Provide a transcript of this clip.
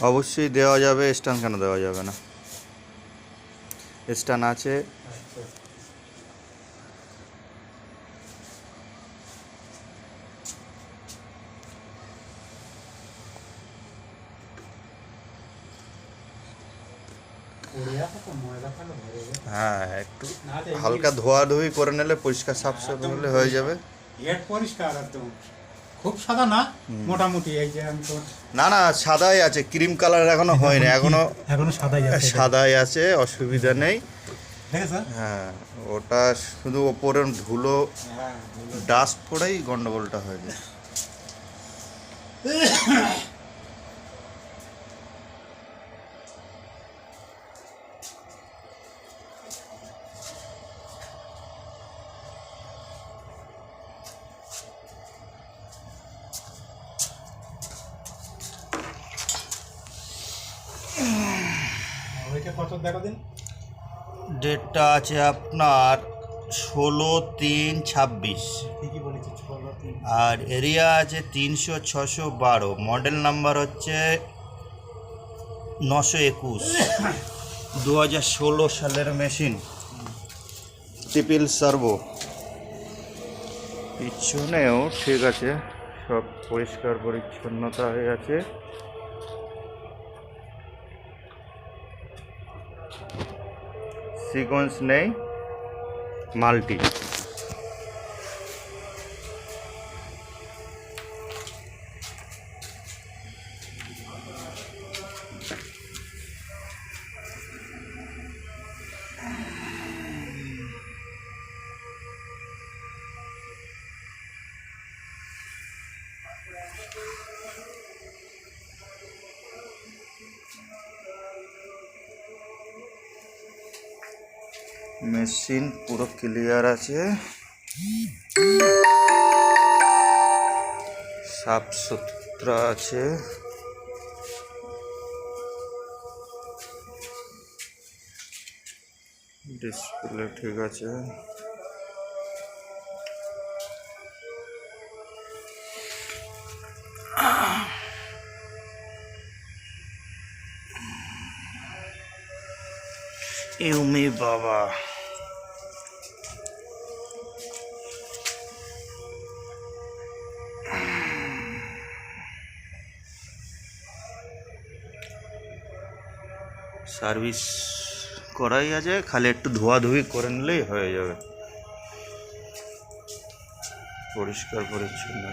অবশ্যই দেওয়া যাবে, স্ট্যান্ড কেন দেওয়া যাবে না? স্ট্যান্ড আছে। হ্যাঁ, একটু হালকা ধোয়াধুয়ি করে নিলে পরিষ্কার সাফ সাফ হলে হয়ে যাবে। পরিষ্কার একদম, খুব সাদা না, মোটামুটি। এই যে আমি তো না না, সাদাই আছে, ক্রিম কালার এখনো হয়নি, এখনো সাদাই আছে। সাদাই আছে, অসুবিধা নেই। ঠিক আছে। হ্যাঁ, ওটা শুধু ওপরে ধুলো ডাস্ট পড়েই গন্ডগোলটা হয়ে যায়। ওইটা কত দেখো দিন। ডেটটা আছে আপনার 16/3/26, ঠিকই বলেছি, 16/3। আর এরিয়া আছে 300/612, মডেল নাম্বার হচ্ছে 921, 2016 সালের মেশিন, ট্রিপল সার্ভো। পিছনেও ঠিক আছে, সব পরিষ্কার পরিচ্ছন্নতা হয়ে আছে। সিকোয়েন্স নেই, মাল্টি। মেশিন পুরো ক্লিয়ার আছে, সাফ সুতরা আছে। ডিসপ্লে ঠিক আছে। ইউমি বাবা, সার্ভিস করাই আছে, খালি একটু ধোয়াধুয়ি করে নিলেই হয়ে যাবে, পরিষ্কার পরিচ্ছন্ন।